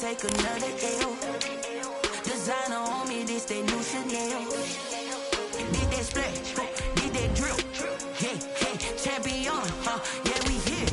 take another L. Designer on me, this that new Chanel. Did that splash, did that drip. Yeah, champion, yeah, we here.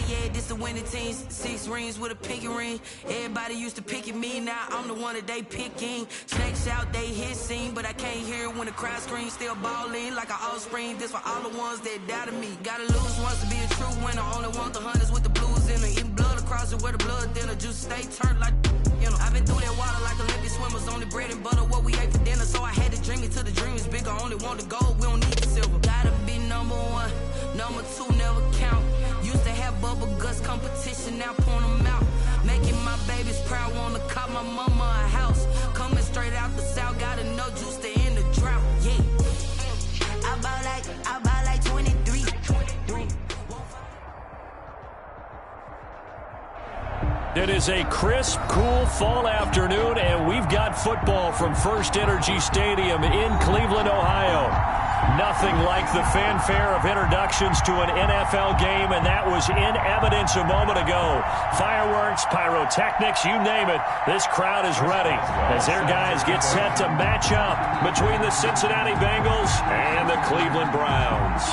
Yeah, this the winning team. 6 rings with a pinky ring. Everybody used to pick at me, now I'm the one that they picking. Snakes out, they hit scene, but I can't hear it when the crowd screams. Still balling like an offspring. This for all the ones that doubted me. Gotta lose once to be a true winner. Only want the hunters with the blues in it. Eating blood across it where the blood thinner. Just stay turned like, you know. I've been through that water like Olympic swimmers. Only bread and butter, what we ate for dinner. So I had to dream it till the dream is bigger. Only want the gold, we don't need the silver. Gotta be number 1, number 2 never count. Used to have bubble guts competition, now point them out. Making my babies proud, wanna cop my mama a house. Coming straight out the south, got enough juice to end the drought. Yeah, I buy like 23. It is a crisp, cool fall afternoon, and we've got football from First Energy Stadium in Cleveland, Ohio. Nothing like the fanfare of introductions to an NFL game, and that was in evidence a moment ago. Fireworks, pyrotechnics, you name it, this crowd is ready as their guys get set to match up between the Cincinnati Bengals and the Cleveland Browns.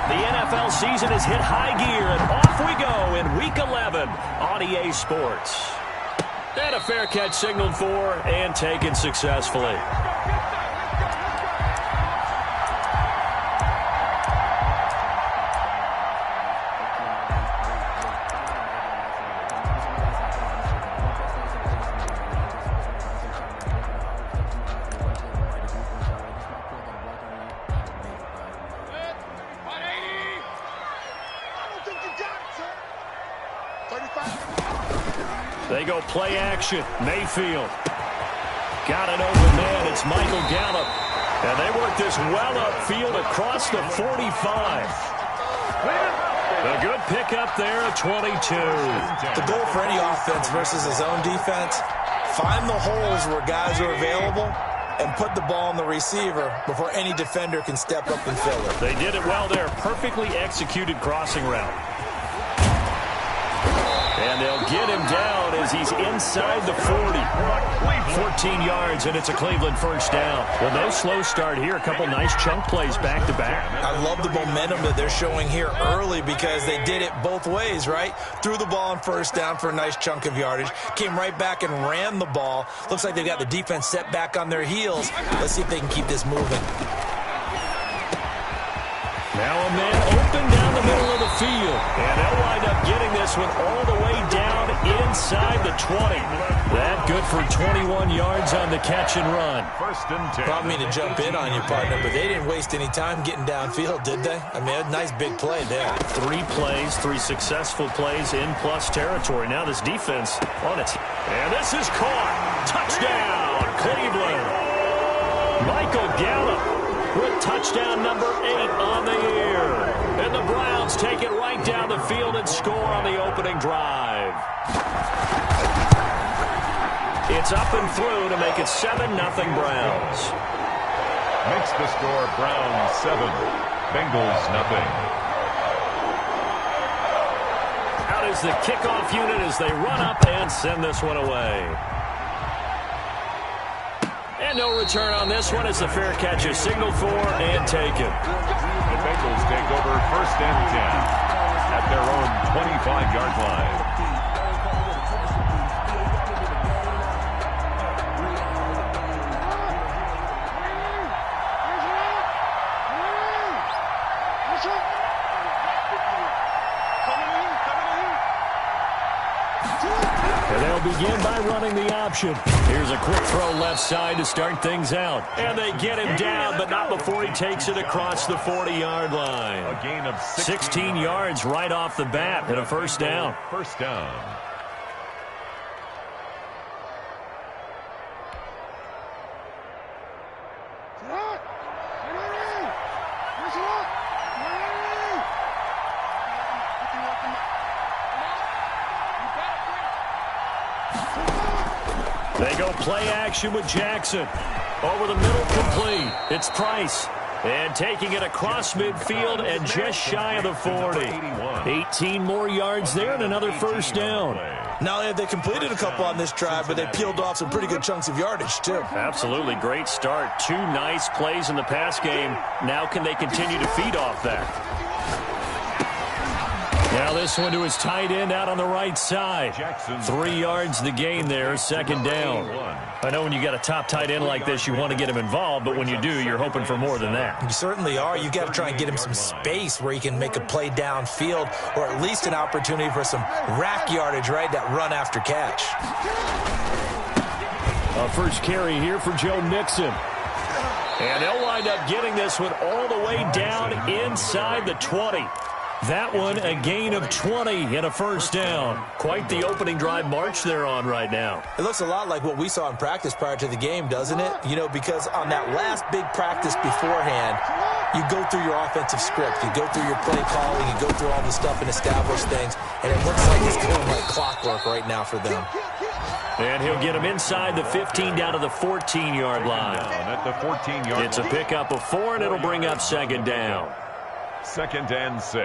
The NFL season has hit high gear, and off we go in Week 11 on EA Sports. And a fair catch signaled for and taken successfully. They go play action. Mayfield. Got an open man. It's Michael Gallup. And they work this well upfield across the 45. A good pickup there at 22. The goal for any offense versus his own defense, find the holes where guys are available and put the ball on the receiver before any defender can step up and fill it. They did it well there. Perfectly executed crossing route. And they'll get him down as he's inside the 40. 14 yards, and it's a Cleveland first down. Well, no slow start here. A couple nice chunk plays back-to-back. I love the momentum that they're showing here early because they did it both ways, right? Threw the ball on first down for a nice chunk of yardage. Came right back and ran the ball. Looks like they've got the defense set back on their heels. Let's see if they can keep this moving. Now a man open down the middle of the field. And they'll wind up getting this one all the way down inside the 20. That good for 21 yards on the catch and run. First and 10. Probably mean to jump in on you, partner, but they didn't waste any time getting downfield, did they? I mean, a nice big play there. 3 plays, 3 successful plays in plus territory. Now this defense on its... And this is caught. Touchdown, Cleveland. Michael Gallup with touchdown number 8 on the year. And the Browns take it right down the field and score on the opening drive. It's up and through to make it 7-0 Browns. Makes the score Browns 7, Bengals nothing. Out is the kickoff unit as they run up and send this one away. And no return on this one as the fair catch is signaled for and taken. The Bengals take over first and 10 at their own 25-yard line. And they'll begin by running the option. Here's a quick throw left side to start things out. And they get him down, but not before he takes it across the 40-yard line. A gain of 16 yards right off the bat and a first down. First down. They go play action with Jackson. Over the middle, complete. It's Price. And taking it across midfield and just shy of the 40. 18 more yards there and another first down. Not only have they completed a couple on this drive, but they peeled off some pretty good chunks of yardage, too. Absolutely great start. 2 nice plays in the pass game. Now can they continue to feed off that? Now this one to his tight end out on the right side. 3 yards the gain there, second down. I know when you got a top tight end like this, you want to get him involved, but when you do, you're hoping for more than that. You certainly are. You got to try and get him some space where he can make a play downfield, or at least an opportunity for some rack yardage, right? That run after catch. First carry here for Joe Mixon. And they'll wind up getting this one all the way down inside the 20. That one, a gain of 20 and a first down. Quite the opening drive march they're on right now. It looks a lot like what we saw in practice prior to the game, doesn't it? You know, because on that last big practice beforehand, you go through your offensive script. You go through your play calling. You go through all the stuff and establish things. And it looks like it's going like clockwork right now for them. And he'll get him inside the 15 down to the 14-yard line. At the 14-yard line. It's a pickup of 4, and it'll bring up second down. 2nd and 6.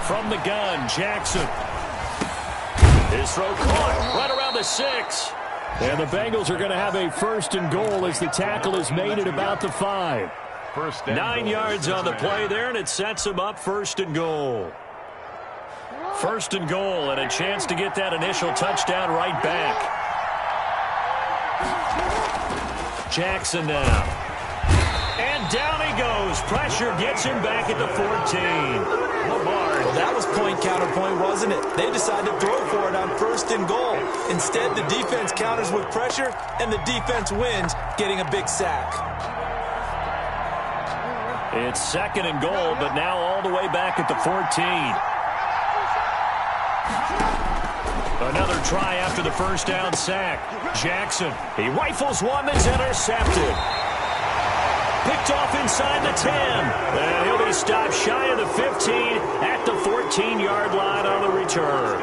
From the gun, Jackson. His throw caught right around the 6. And the Bengals are going to have a first and goal as the tackle is made at about the 5. 9 yards on the play there, and it sets him up first and goal. First and goal, and a chance to get that initial touchdown right back. Jackson now. And down he goes. Pressure gets him back at the 14. Well, that was point counterpoint, wasn't it? They decided to throw for it on first and goal. Instead, the defense counters with pressure, and the defense wins, getting a big sack. It's second and goal, but now all the way back at the 14. Another try after the first down sack. Jackson, he rifles one that's intercepted. Picked off inside the 10. And he'll be stopped shy of the 15 at the 14-yard line on the return.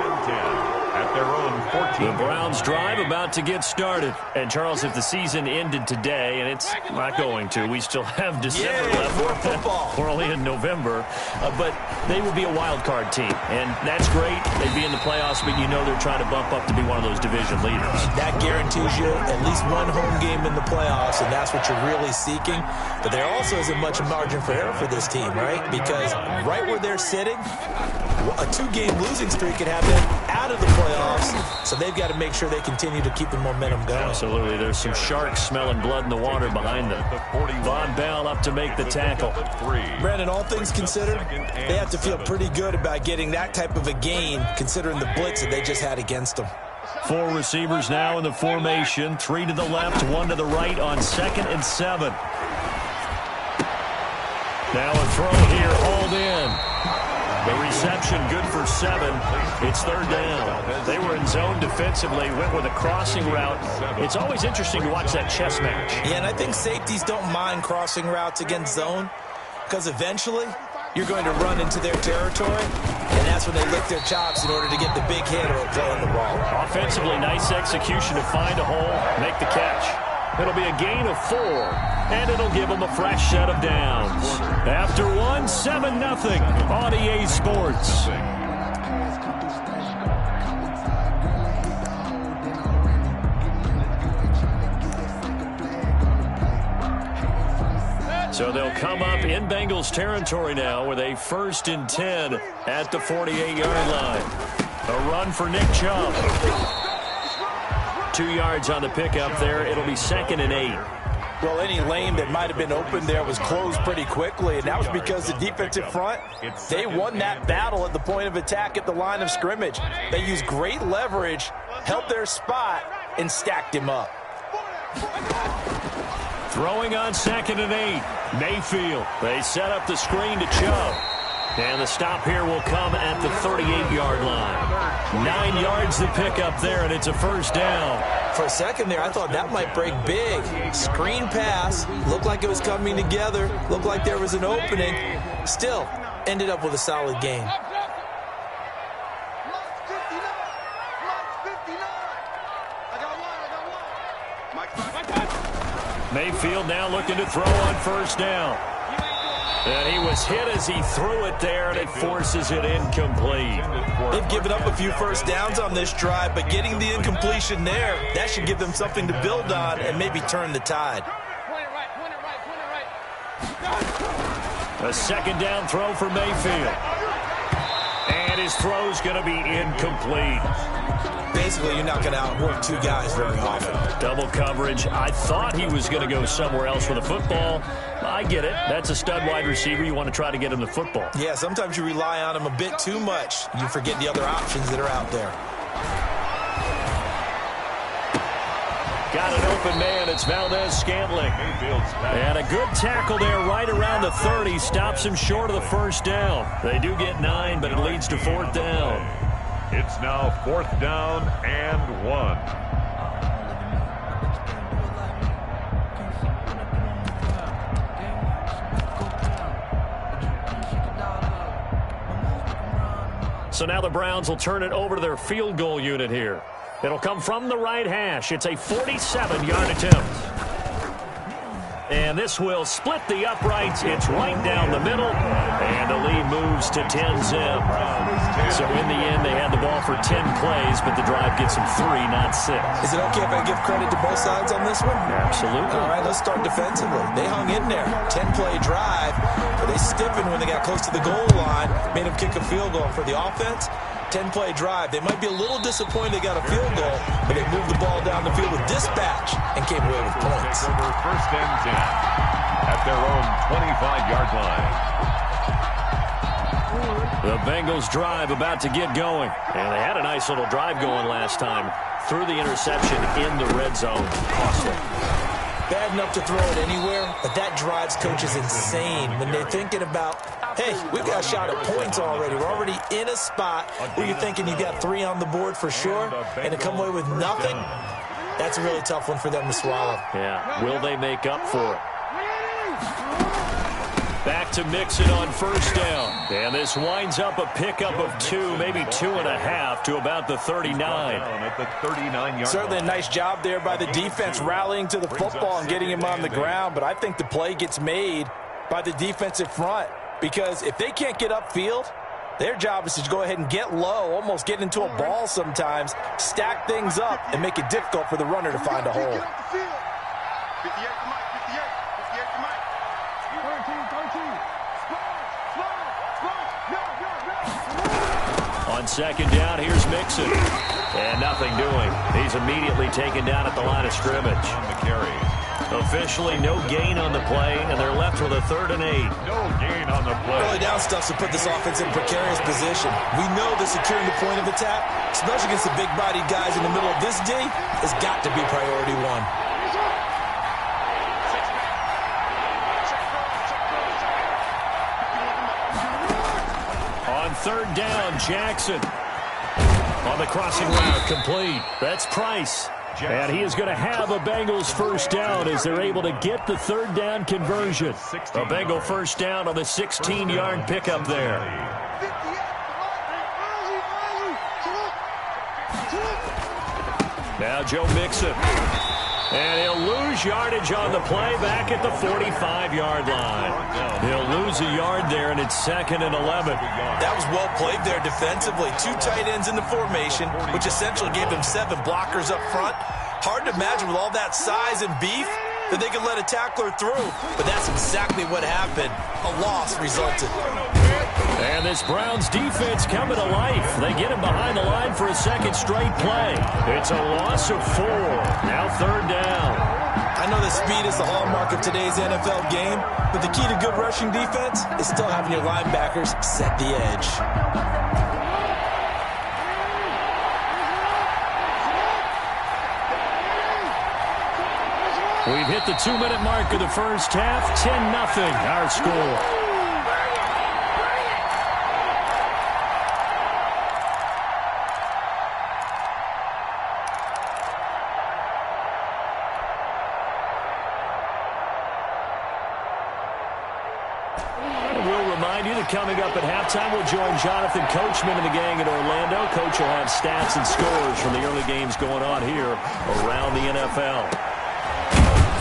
At their own 14. The Browns drive about to get started. And, Charles, if the season ended today, and it's not going to, we still have December left. More football. We're only in November. But they would be a wild card team. And that's great. They'd be in the playoffs, but you know they're trying to bump up to be one of those division leaders. That guarantees you at least one home game in the playoffs, and that's what you're really seeking. But there also isn't much margin for error for this team, right? Because right where they're sitting, a 2-game losing streak could have them out of the playoffs, so they've got to make sure they continue to keep the momentum going. Absolutely. There's some sharks smelling blood in the water behind them. Von Bell up to make the tackle. Brandon, all things considered, they have to feel pretty good about getting that type of a gain, considering the blitz that they just had against them. 4 receivers now in the formation. 3 to the left, 1 to the right on 2nd and 7. Now a throw here, hauled in. The reception good for 7. It's third down. They were in zone defensively, went with a crossing route. It's always interesting to watch that chess match. Yeah, and I think safeties don't mind crossing routes against zone, because eventually you're going to run into their territory, and that's when they lick their chops in order to get the big hit or a play on the ball. Offensively, nice execution to find a hole, make the catch. It'll be a gain of 4, and it'll give them a fresh set of downs. After 1, 7-0 on EA Sports. So they'll come up in Bengals territory now with a 1st and 10 at the 48-yard line. A run for Nick Chubb. 2 yards on the pickup there. It'll be 2nd and 8. Well, any lane that might have been open there was closed pretty quickly, and that was because the defensive front, they won that battle at the point of attack at the line of scrimmage. They used great leverage, held their spot, and stacked him up. Throwing on 2nd and 8. Mayfield. They set up the screen to Chubb. And the stop here will come at the 38-yard line. 9 yards to pick up there, and it's a first down. For a second there, I thought that might break big. Screen pass. Looked like it was coming together. Looked like there was an opening. Still, ended up with a solid gain. Mayfield now looking to throw on first down. And he was hit as he threw it there, and it forces it incomplete. They've given up a few first downs on this drive, but getting the incompletion there, that should give them something to build on and maybe turn the tide. A second down throw for Mayfield. And his throw's going to be incomplete. Basically, you're not going to outwork two guys very often. Double coverage. I thought he was going to go somewhere else with the football. I get it. That's a stud wide receiver. You want to try to get him the football. Yeah, sometimes you rely on him a bit too much. You forget the other options that are out there. Got an open man. It's Valdez-Scantling. And a good tackle there right around the 30. Stops him short of the first down. They do get 9, but it leads to 4th down. It's now 4th down and 1. So now the Browns will turn it over to their field goal unit here. It'll come from the right hash. It's a 47-yard attempt. And this will split the uprights. It's right down the middle. And the lead moves to 10-zip. So in the end, they had the ball for 10 plays, but the drive gets them 3, not 6. Is it okay if I give credit to both sides on this one? Absolutely. All right, let's start defensively. They hung in there. 10-play drive, but they stiffened when they got close to the goal line, made them kick a field goal. For the offense, 10-play drive. They might be a little disappointed they got a field goal, but they moved the ball down the field with dispatch and came away with points. Take over 1st and 10 at their own 25-yard line. The Bengals drive about to get going. And they had a nice little drive going last time. Threw the interception in the red zone. Costly. Bad enough to throw it anywhere, but that drives coaches insane when they're thinking about, hey, we've got a shot at points already. We're already in a spot where you're thinking you got 3 on the board for sure, and to come away with nothing, that's a really tough one for them to swallow. Yeah, will they make up for it? Back to Mixon on first down. And this winds up a pickup of 2, maybe 2.5 to about the 39. At the 39-yard Certainly a nice job there by the defense rallying to the football and getting him on the ground, but I think the play gets made by the defensive front because if they can't get upfield, their job is to go ahead and get low, almost get into a ball sometimes, stack things up, and make it difficult for the runner to find a hole. On second down, here's Mixon. And nothing doing. He's immediately taken down at the line of scrimmage. on the carry. Officially no gain on the play, and they're left with a 3rd and 8. No gain on the play. Early down stuff to put this offense in precarious position. We know that securing the point of attack, especially against the big-bodied guys in the middle of this D, has got to be priority 1. On 3rd down, Jackson. On the crossing route, complete. That's Price. And he is going to have a Bengals first down as they're able to get the 3rd down conversion. A Bengal first down on the 16-yard pickup there. Now Joe Mixon. And he'll lose yardage on the play back at the 45-yard line. He'll lose a yard there, and it's 2nd and 11. That was well played there defensively. 2 tight ends in the formation, which essentially gave them 7 blockers up front. Hard to imagine with all that size and beef that they could let a tackler through, but that's exactly what happened. A loss resulted. And this Browns defense coming to life. They get him behind the line for a 2nd straight play. It's a loss of 4. Now 3rd down. I know that speed is the hallmark of today's NFL game, but the key to good rushing defense is still having your linebackers set the edge. We've hit the 2-minute mark of the first half. 10-0 our score. Coming up at halftime, we'll join Jonathan Coachman and the gang in Orlando. Coach will have stats and scores from the early games going on here around the NFL.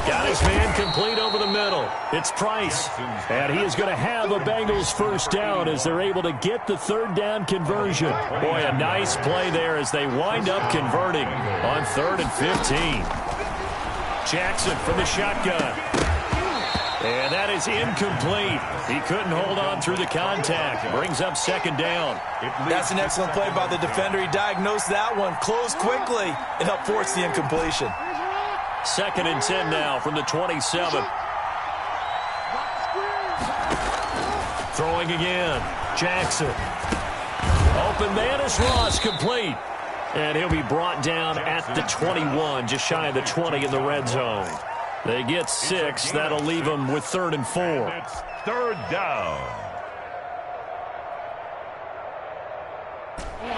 Got his man complete over the middle. It's Price. And he is going to have a Bengals first down as they're able to get the third down conversion. Boy, a nice play there as they wind up converting on 3rd and 15. Jackson from the shotgun. And that is incomplete. He couldn't hold on through the contact. Brings up 2nd down. That's an excellent play by the defender. He diagnosed that one, closed quickly, and helped force the incompletion. 2nd and 10 now from the 27. Throwing again. Jackson. Open man is Ross, complete. And he'll be brought down at the 21, just shy of the 20 in the red zone. They get 6. That'll leave them with 3rd and 4. It's 3rd down.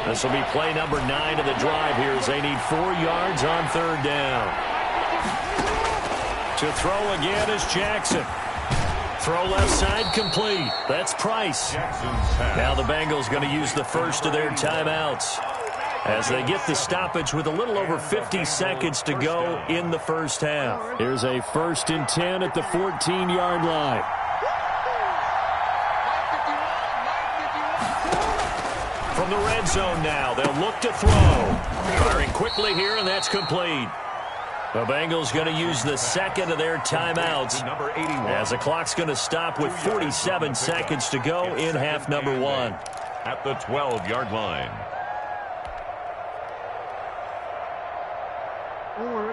This will be play number 9 of the drive here as they need 4 yards on 3rd down. To throw again is Jackson. Throw left side complete. That's Price. Now the Bengals going to use the first of their timeouts as they get the stoppage with a little over 50 seconds to go in the first half. Here's a 1st and 10 at the 14-yard line. From the red zone now, they'll look to throw. Firing quickly here, and that's complete. The Bengals going to use the 2nd of their timeouts as the clock's going to stop with 47 seconds to go in half number 1. At the 12-yard line.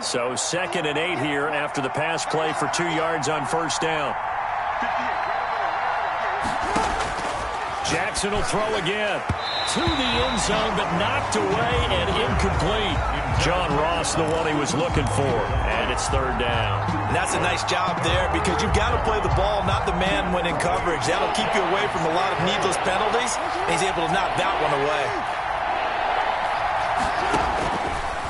So 2nd and 8 here after the pass play for 2 yards on 1st down. Jackson will throw again. To the end zone, but knocked away and incomplete. John Ross, the one he was looking for. And it's 3rd down. And that's a nice job there because you've got to play the ball, not the man when in coverage. That'll keep you away from a lot of needless penalties. And he's able to knock that one away.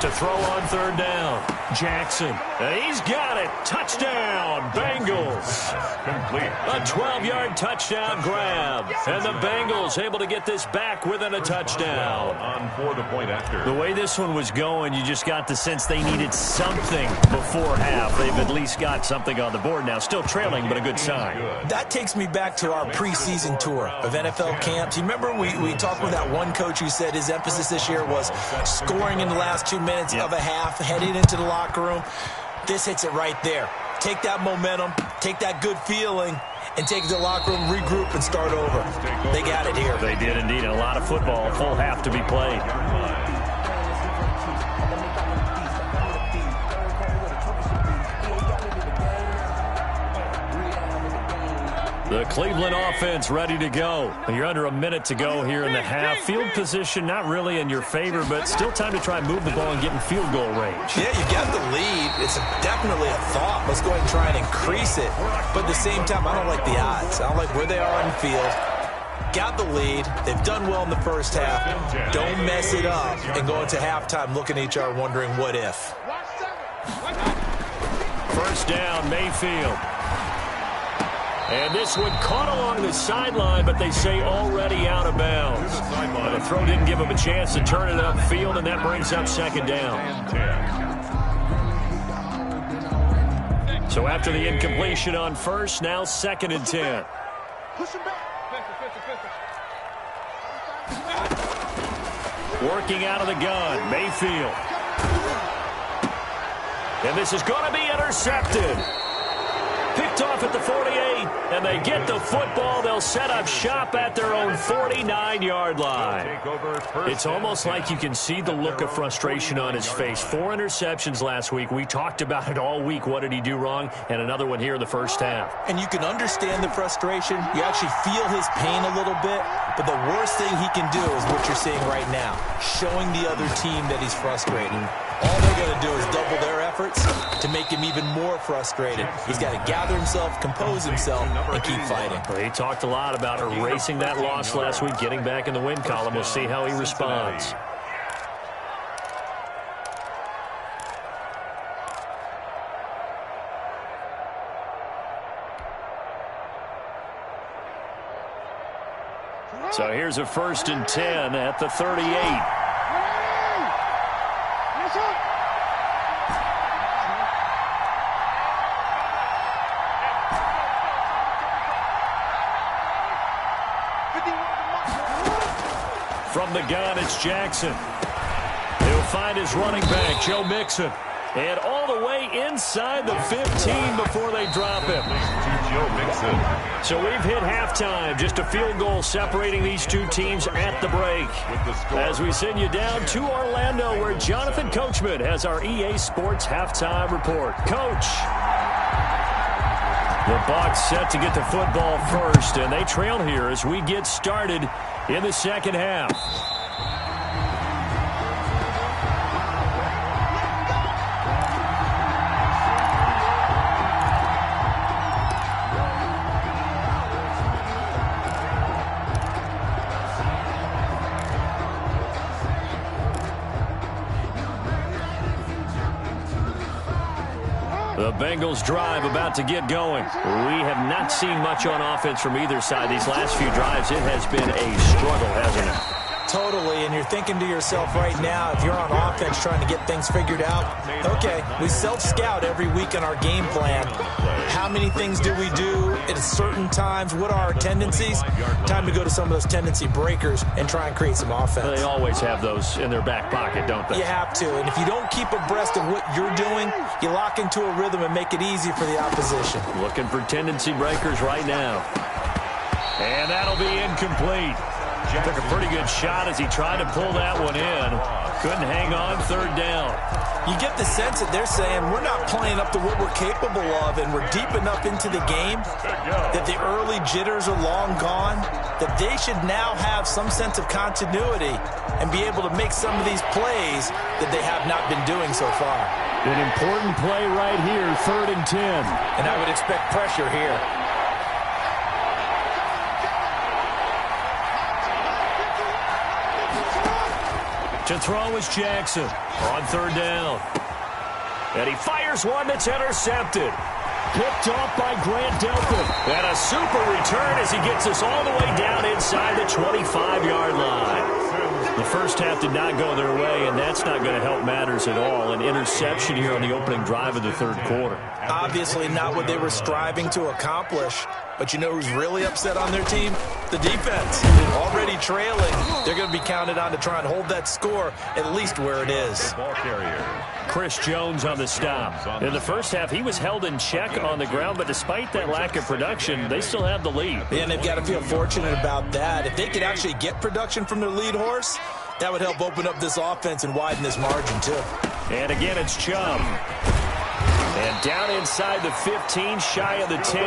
To throw on 3rd down, Jackson. And he's got it. Touchdown, Bengals. Complete. A 12-yard touchdown grab. And the Bengals able to get this back within a touchdown. On for the point after. The way this one was going, you just got the sense they needed something before half. They've at least got something on the board now. Still trailing, but a good sign. That takes me back to our preseason tour of NFL camps. You remember we talked with that one coach who said his emphasis this year was scoring in the last 2 minutes of a half, heading into the locker room. This hits it right there. Take that momentum, take that good feeling, and take it to the locker room, regroup, and start over. They got it here. They did indeed. A lot of football, full half to be played. The Cleveland offense ready to go. You're under a minute to go here in the half. Field position not really in your favor, but still time to try and move the ball and get in field goal range. Yeah, you got the lead. It's definitely a thought. Let's go ahead and try and increase it. But at the same time, I don't like the odds. I don't like where they are on the field. Got the lead. They've done well in the first half. Don't mess it up and go into halftime looking at each other wondering what if. First down, Mayfield. And this one caught along the sideline, but they say already out of bounds. And the throw didn't give him a chance to turn it upfield, and that brings up 2nd down. So after the incompletion on 1st, now 2nd and 10. Working out of the gun, Mayfield. And this is going to be intercepted. Picked off at the 48, and they get the football. They'll set up shop at their own 49-yard line. It's almost like you can see the look of frustration on his face. 4 interceptions last week. We talked about it all week. What did he do wrong? And another one here in the first half. And you can understand the frustration. You actually feel his pain a little bit. But the worst thing he can do is what you're seeing right now, showing the other team that he's frustrated. All they're going to do is double their efforts to make him even more frustrated. He's got to gather himself, compose himself, and keep fighting. Well, he talked a lot about erasing that loss last week, getting back in the win column. We'll see how he responds. So here's a 1st and 10 at the 38. From the gun, it's Jackson. He'll find his running back, Joe Mixon. And all the way inside the 15 before they drop him. Joe Mixon. So we've hit halftime. Just a field goal separating these two teams at the break. As we send you down to Orlando, where Jonathan Coachman has our EA Sports halftime report. Coach. The Bucs set to get the football first, and they trail here as we get started in the second half. The Bengals drive about to get going. We have not seen much on offense from either side. These last few drives, it has been a struggle, hasn't it? Totally, and you're thinking to yourself right now, if you're on offense trying to get things figured out, okay, we self-scout every week on our game plan. How many things do we do at certain times? What are our tendencies? Time to go to some of those tendency breakers and try and create some offense. They always have those in their back pocket, don't they? You have to, and if you don't keep abreast of what you're doing, you lock into a rhythm and make it easy for the opposition. Looking for tendency breakers right now. And that'll be incomplete. Took a pretty good shot as he tried to pull that one in. Couldn't hang on third down. You get the sense that they're saying we're not playing up to what we're capable of, and we're deep enough into the game that the early jitters are long gone, that they should now have some sense of continuity and be able to make some of these plays that they have not been doing so far. An important play right here, 3rd and 10. And I would expect pressure here. To throw is Jackson on 3rd down. And he fires one that's intercepted. Picked off by Grant Delpit. And a super return as he gets us all the way down inside the 25-yard line. The first half did not go their way, and that's not going to help matters at all. An interception here on the opening drive of the 3rd quarter. Obviously not what they were striving to accomplish. But you know who's really upset on their team? The defense. Already trailing. They're going to be counted on to try and hold that score at least where it is. Ball carrier. Chris Jones on the stop. In the first half, he was held in check on the ground, but despite that lack of production, they still have the lead. And they've got to feel fortunate about that. If they could actually get production from their lead horse, that would help open up this offense and widen this margin too. And again, it's Chubb. And down inside the 15, shy of the 10.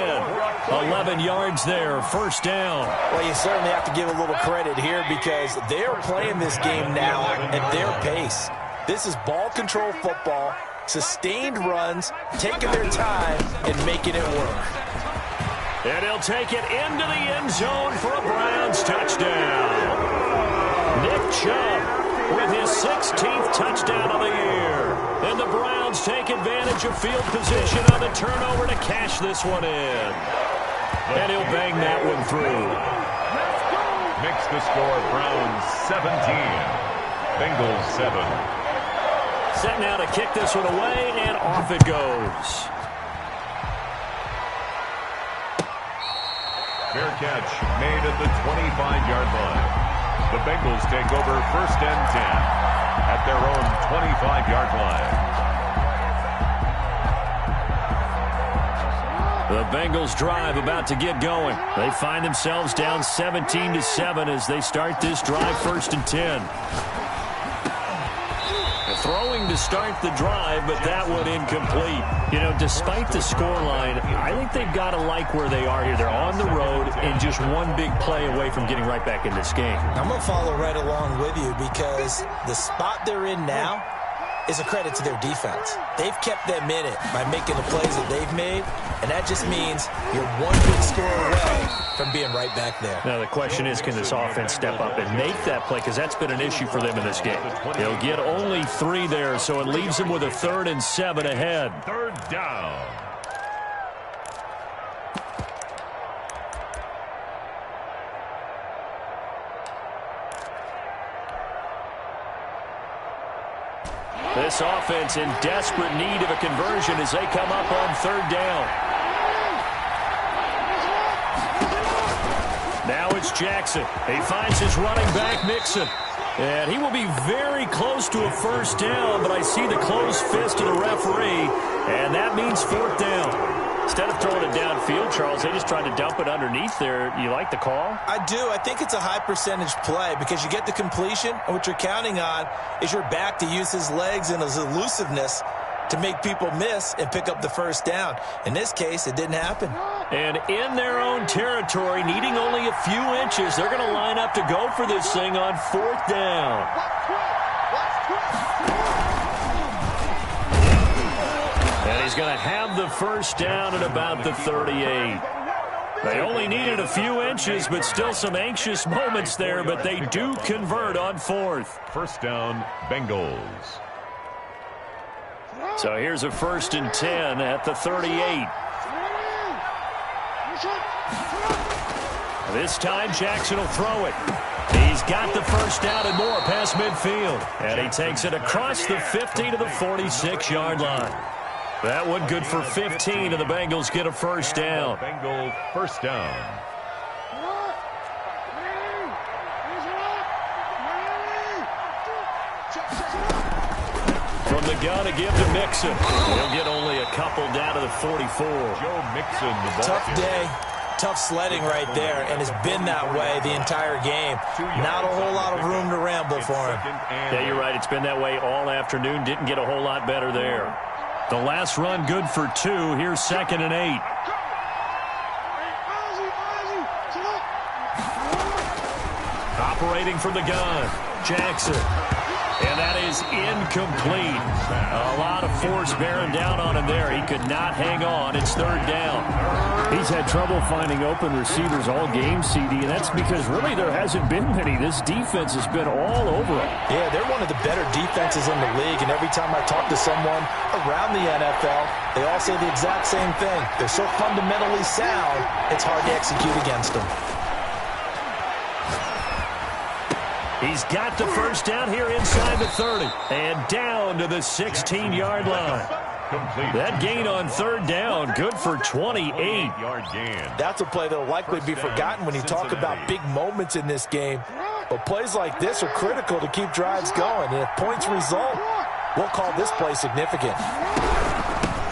11 yards there, 1st down. Well, you certainly have to give a little credit here because they're playing this game now at their pace. This is ball control football, sustained runs, taking their time and making it work. And he'll take it into the end zone for a Browns touchdown. Nick Chubb with his 16th touchdown of the year. And the Browns take advantage of field position on the turnover to cash this one in. And he'll bang that one through. Makes the score Browns 17. Bengals 7. Set now to kick this one away, and off it goes. Fair catch made at the 25-yard line. The Bengals take over 1st and 10 at their own 25-yard line. The Bengals drive about to get going. They find themselves down 17-7 as they start this drive 1st and 10. Throwing to start the drive, but that one incomplete. You know, despite the scoreline, I think they've got to like where they are here. They're on the road and just one big play away from getting right back in this game. I'm going to follow right along with you because the spot they're in now is a credit to their defense. They've kept them in it by making the plays that they've made, and that just means you're one big score away from being right back there. Now the question is, can this offense step up and make that play? Because that's been an issue for them in this game. They'll get only 3 there, so it leaves them with a 3rd and 7 ahead. 3rd down. This offense in desperate need of a conversion as they come up on 3rd down. Now it's Jackson. He finds his running back, Mixon. And he will be very close to a first down, but I see the closed fist of the referee, and that means fourth down. Instead of throwing it downfield, Charles, they just tried to dump it underneath there. You like the call? I do. I think it's a high percentage play because you get the completion, and what you're counting on is your back to use his legs and his elusiveness to make people miss and pick up the first down. In this case, it didn't happen. And in their own territory, needing only a few inches, they're going to line up to go for this thing on fourth down. And he's going to have the first down at about the 38. They only needed a few inches, but still some anxious moments there, but they do convert on fourth. First down, Bengals. So here's a 1st and 10 at the 38. This time Jackson will throw it. He's got the first down and more past midfield. And he takes it across the 50 to the 46-yard line. That one good for 15, and the Bengals get a first down. Bengal first down. From the gun to give to Mixon. He'll get only a couple down to the 44. Joe Mixon, the ball. Tough day. Tough sledding right there, and it's been that way the entire game. Not a whole lot of room to ramble for him. Yeah, you're right. It's been that way all afternoon. Didn't get a whole lot better there. The last run good for 2. Here's 2nd and 8. Operating from the gun, Jackson. And that is incomplete. A lot of force bearing down on him there. He could not hang on. It's 3rd down. He's had trouble finding open receivers all game, CD, and that's because really there hasn't been many. This defense has been all over him. Yeah, they're one of the better defenses in the league, and every time I talk to someone around the NFL, they all say the exact same thing. They're so fundamentally sound, it's hard to execute against them. He's got the first down here inside the 30 and down to the 16-yard line. Complete. That gain on 3rd down, good for 28-yard gain. That's a play that will likely be forgotten when you talk about big moments in this game. But plays like this are critical to keep drives going. And if points result, we'll call this play significant.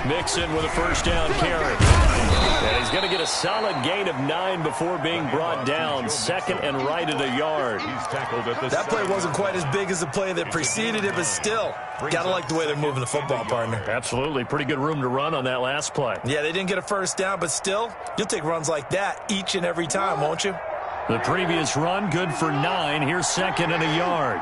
Mixon with a first down carry. And he's going to get a solid gain of 9 before being brought down. 2nd and right at a yard. He's tackled at the that play wasn't quite as big as the play that preceded it, but still, got to like the way they're moving the football, partner. Absolutely. Pretty good room to run on that last play. Yeah, they didn't get a first down, but still, you'll take runs like that each and every time, won't you? The previous run, good for 9. Here's 2nd and a yard.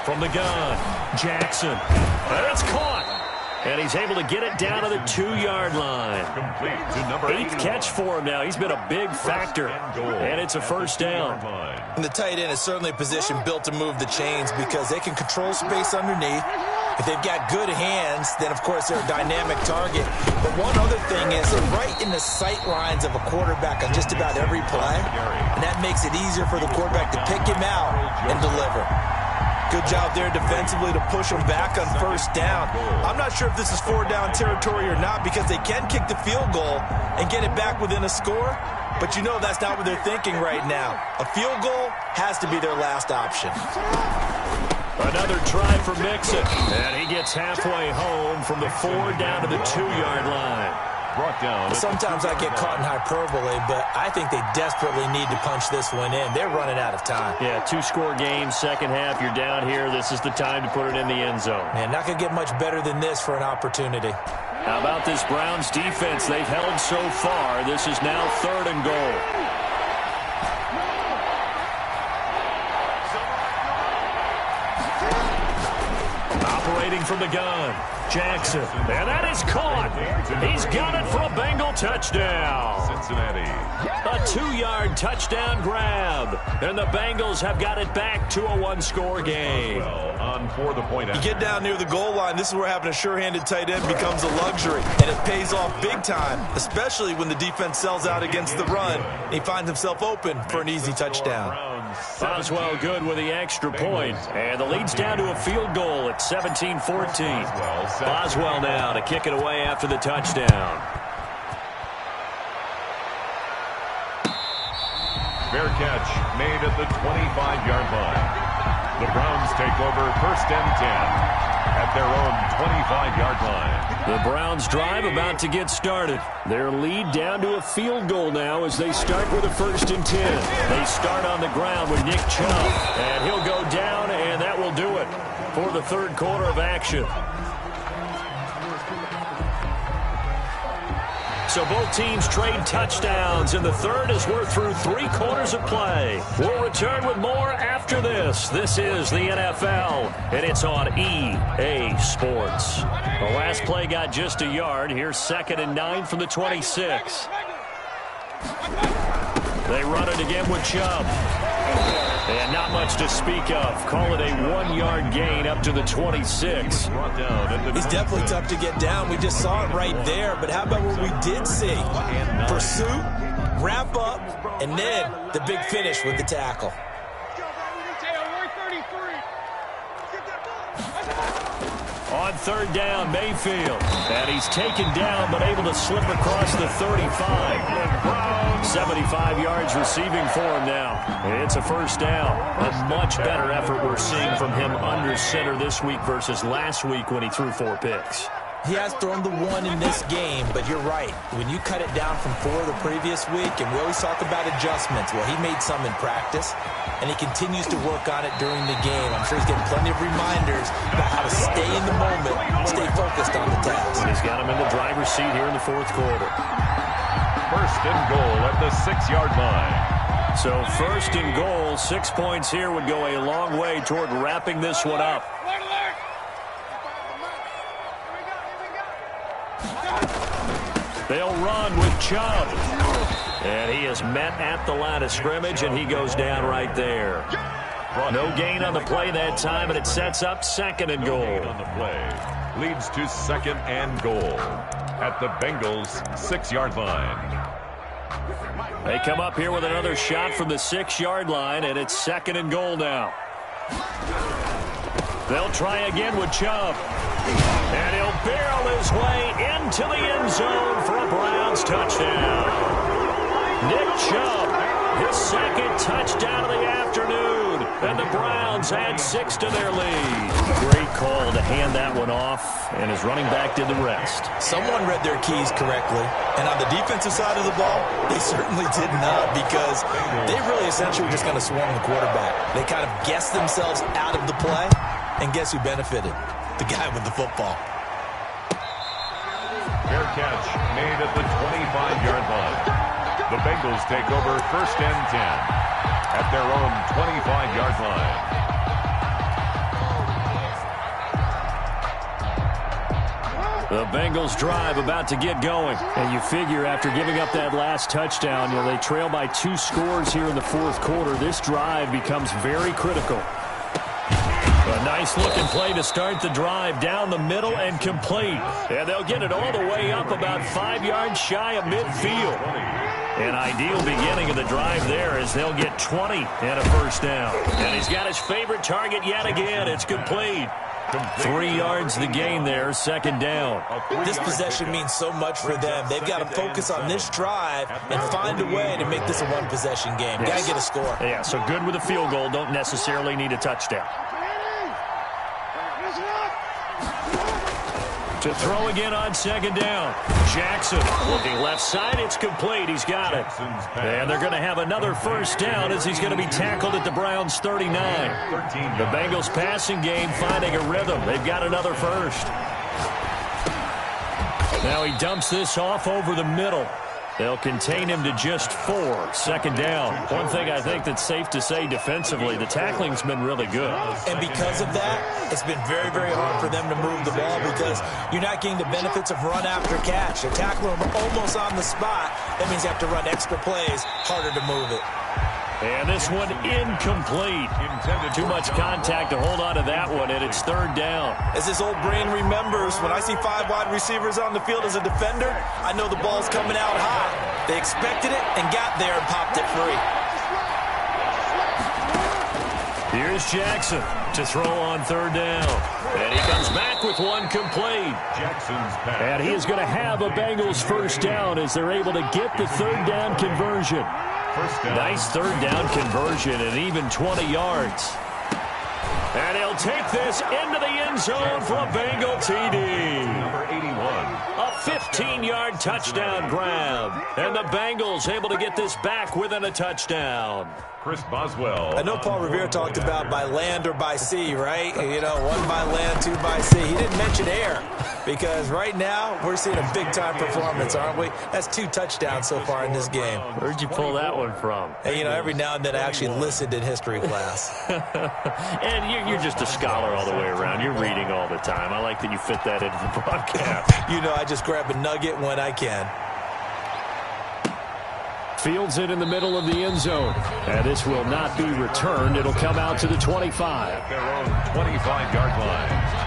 From the gun, Jackson. And it's caught. And he's able to get it down to the 2-yard line. Complete to number 8th catch for him now. He's been a big factor. And it's a first down. And the tight end is certainly a position built to move the chains because they can control space underneath. If they've got good hands, then, of course, they're a dynamic target. But one other thing is they're right in the sight lines of a quarterback on just about every play. And that makes it easier for the quarterback to pick him out and deliver. Good job there defensively to push them back on first down. I'm not sure if this is 4-down territory or not because they can kick the field goal and get it back within a score. But you know that's not what they're thinking right now. A field goal has to be their last option. Another try for Mixon. And he gets halfway home from the 4 down to the 2-yard line. Brought down. Sometimes I get caught in hyperbole, but I think they desperately need to punch this one in. They're running out of time. Yeah, 2-score game, second half. You're down here. This is the time to put it in the end zone. Man, not going to get much better than this for an opportunity. How about this Browns defense? They've held so far. This is now 3rd and goal. Operating from the gun, Jackson. And that is caught. He's got it for a Bengal touchdown. Cincinnati. A 2-yard touchdown grab. And the Bengals have got it back to a 1-score game. On for the point out. You get down near the goal line, this is where having a sure-handed tight end becomes a luxury. And it pays off big time, especially when the defense sells out against the run. And he finds himself open for an easy touchdown. Boswell good with the extra point. And the lead's down to a field goal at 17-14. Boswell now to kick it away after the touchdown. Fair catch made at the 25-yard line. The Browns take over first and 10 at their own 25-yard line. The Browns drive about to get started. Their lead down to a field goal now as they start with a first and 10. They start on the ground with Nick Chubb, and he'll go down, and that will do it for the third quarter of action. So both teams trade touchdowns in the third as we're through 3 quarters of play. We'll return with more after this. This is the NFL, and it's on EA Sports. The last play got just a yard. Here's 2nd and 9 from the 26. They run it again with Chubb. And not much to speak of. Call it a 1-yard gain up to the 26. He's definitely tough to get down. We just saw it right there. But how about what we did see? Pursuit, wrap up, and then the big finish with the tackle. On third down, Mayfield. And he's taken down but able to slip across the 35. 75 yards receiving for him now. It's a first down. A much better effort we're seeing from him under center this week versus last week when he threw 4 picks. He has thrown the 1 in this game, but you're right. When you cut it down from 4 the previous week, and we always talk about adjustments, well, he made some in practice, and he continues to work on it during the game. I'm sure he's getting plenty of reminders about how to stay in the moment, stay focused on the task. And he's got him in the driver's seat here in the fourth quarter. First and goal at the 6-yard line. So first and goal, 6 points here would go a long way toward wrapping this one up. They'll run with Chubb. And he is met at the line of scrimmage, and he goes down right there. No gain on the play that time, and it sets up 2nd and goal. On the play leads to 2nd and goal at the Bengals' 6-yard line. They come up here with another shot from the 6-yard line, and it's 2nd and goal now. They'll try again with Chubb. And he'll barrel his way into the end zone for a Browns touchdown. Nick Chubb, his 2nd touchdown of the afternoon. And the Browns add 6 to their lead. Great call to hand that one off, and his running back did the rest. Someone read their keys correctly. And on the defensive side of the ball, they certainly did not, because they really essentially were just going to swarm the quarterback. They kind of guessed themselves out of the play, and guess who benefited? The guy with the football. Fair catch made at the 25-yard line. The Bengals take over first and 10 at their own 25-yard line. The Bengals drive about to get going. And you figure after giving up that last touchdown, they trail by 2 scores here in the fourth quarter. This drive becomes very critical. A nice-looking play to start the drive down the middle and complete. And they'll get it all the way up about 5 yards shy of midfield. An ideal beginning of the drive there as they'll get 20 and a first down. And he's got his favorite target yet again. It's complete. 3 yards the gain there, 2nd down. This possession means so much for them. They've got to focus on this drive and find a way to make this a one-possession game. Yes. Got to get a score. Yeah, so good with a field goal. Don't necessarily need a touchdown. To throw again on 2nd down. Jackson looking left side. It's complete. He's got it. And they're going to have another first down as he's going to be tackled at the Browns' 39. The Bengals passing game finding a rhythm. They've got another first. Now he dumps this off over the middle. They'll contain him to just 4. 2nd down. One thing I think that's safe to say defensively, the tackling's been really good. And because of that, it's been very, very hard for them to move the ball because you're not getting the benefits of run after catch. They're tackling them almost on the spot. That means you have to run extra plays, harder to move it. And this one incomplete. Too much contact to hold on to that one, and it's 3rd down. As this old brain remembers, when I see 5 wide receivers on the field as a defender, I know the ball's coming out high. They expected it and got there and popped it free. Here's Jackson to throw on 3rd down. And he comes back with one complete. Jackson's pass. And he is going to have a Bengals first down as they're able to get the 3rd down conversion. first down. Nice third down conversion and even 20 yards. And he'll take this into the end zone for a Bengal TD. Number 81. A 15-yard touchdown grab. And the Bengals able to get this back within a touchdown. Chris Boswell. I know Paul Revere talked about by land or by sea, right? You know, one by land, two by sea. He didn't mention air because right now we're seeing a big-time performance, aren't we? That's 2 touchdowns so far in this game. Where'd you pull that one from? And, you know, every now and then I actually listened in history class. And you're just a scholar all the way around. You're reading all the time. I like that you fit that into the broadcast. You know, I just grab a nugget when I can. Fields it in the middle of the end zone. And this will not be returned. It'll come out to the 25. At their own 25-yard line.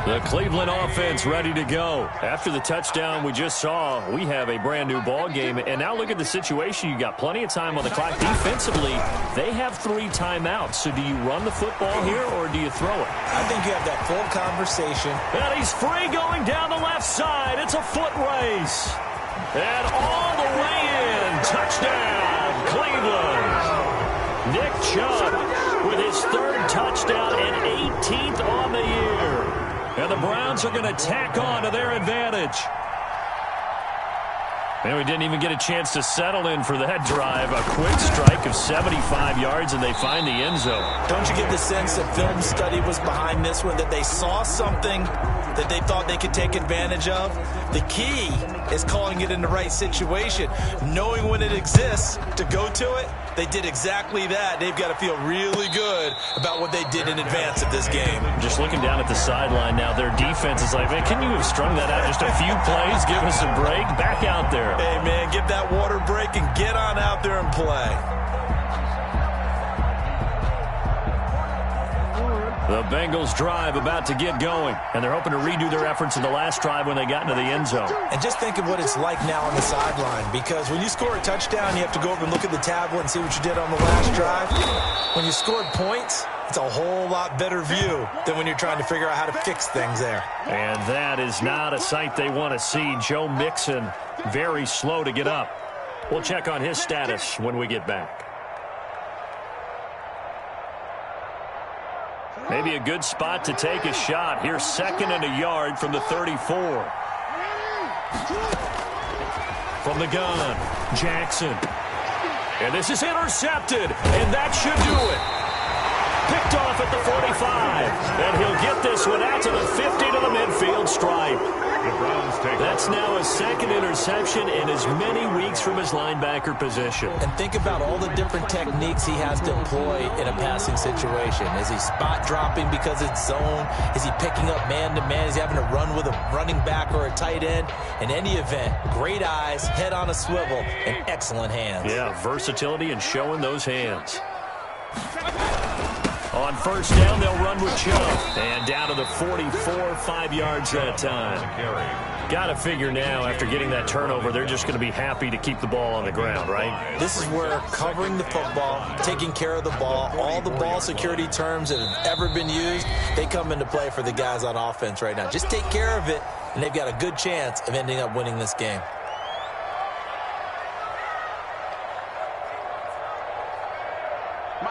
The Cleveland offense ready to go. After the touchdown we just saw, we have a brand new ball game. And now look at the situation. You got plenty of time on the clock. Defensively, they have 3 timeouts. So do you run the football here or do you throw it? I think you have that full conversation. And he's free going down the left side. It's a foot race. And all the way in. Touchdown, Cleveland. Nick Chubb with his 3rd touchdown and 18th on the year. And the Browns are going to tack on to their advantage. And we didn't even get a chance to settle in for that drive. A quick strike of 75 yards, and they find the end zone. Don't you get the sense that film study was behind this one, that they saw something that they thought they could take advantage of? The key is calling it in the right situation, knowing when it exists to go to it. They did exactly that. They've got to feel really good about what they did in advance of this game. Just looking down at the sideline now, their defense is like, man, can you have strung that out just a few plays? Give us a break. Back out there. Hey, man, give that water break and get on out there and play. The Bengals drive about to get going, and they're hoping to redo their efforts in the last drive when they got into the end zone. And just think of what it's like now on the sideline, because when you score a touchdown, you have to go over and look at the tablet and see what you did on the last drive. When you scored points, it's a whole lot better view than when you're trying to figure out how to fix things there. And that is not a sight they want to see. Joe Mixon, very slow to get up. We'll check on his status when we get back. Maybe a good spot to take a shot. Here's 2nd and a yard from the 34. From the gun, Jackson. And this is intercepted, and that should do it. Picked off at the 45. And he'll get this one out to the 50 to the midfield stripe. The Browns take That's now his 2nd interception in as many weeks from his linebacker position. And think about all the different techniques he has to employ in a passing situation. Is he spot dropping because it's zone? Is he picking up man-to-man? Is he having to run with a running back or a tight end? In any event, great eyes, head on a swivel, and excellent hands. Yeah, versatility and showing those hands. On 1st down, they'll run with Chubb. And down to the 44, 5 yards that time. Got to figure now, after getting that turnover, they're just going to be happy to keep the ball on the ground, right? This is where covering the football, taking care of the ball, all the ball security terms that have ever been used, they come into play for the guys on offense right now. Just take care of it, and they've got a good chance of ending up winning this game.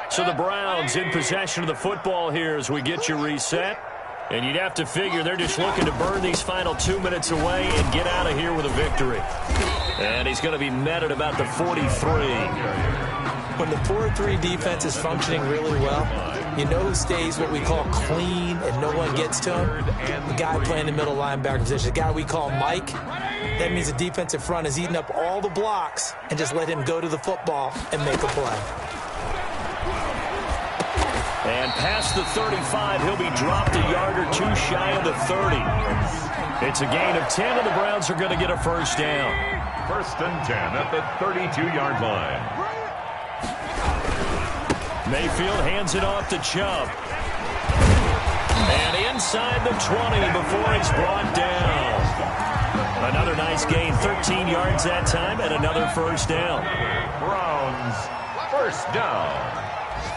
So the Browns in possession of the football here as we get you reset. And you'd have to figure they're just looking to burn these final 2 minutes away and get out of here with a victory. And he's going to be met at about the 43. When the 4-3 defense is functioning really well, you know who stays what we call clean and no one gets to him? The guy playing the middle linebacker position, the guy we call Mike. That means the defensive front is eating up all the blocks and just let him go to the football and make a play. And past the 35, he'll be dropped a yard or two shy of the 30. It's a gain of 10, and the Browns are going to get a 1st down. 1st and 10 at the 32-yard line. Mayfield hands it off to Chubb. And inside the 20 before he's brought down. Another nice gain, 13 yards that time, and another 1st down. Browns 1st down.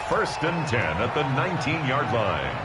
1st and 10 at the 19-yard line.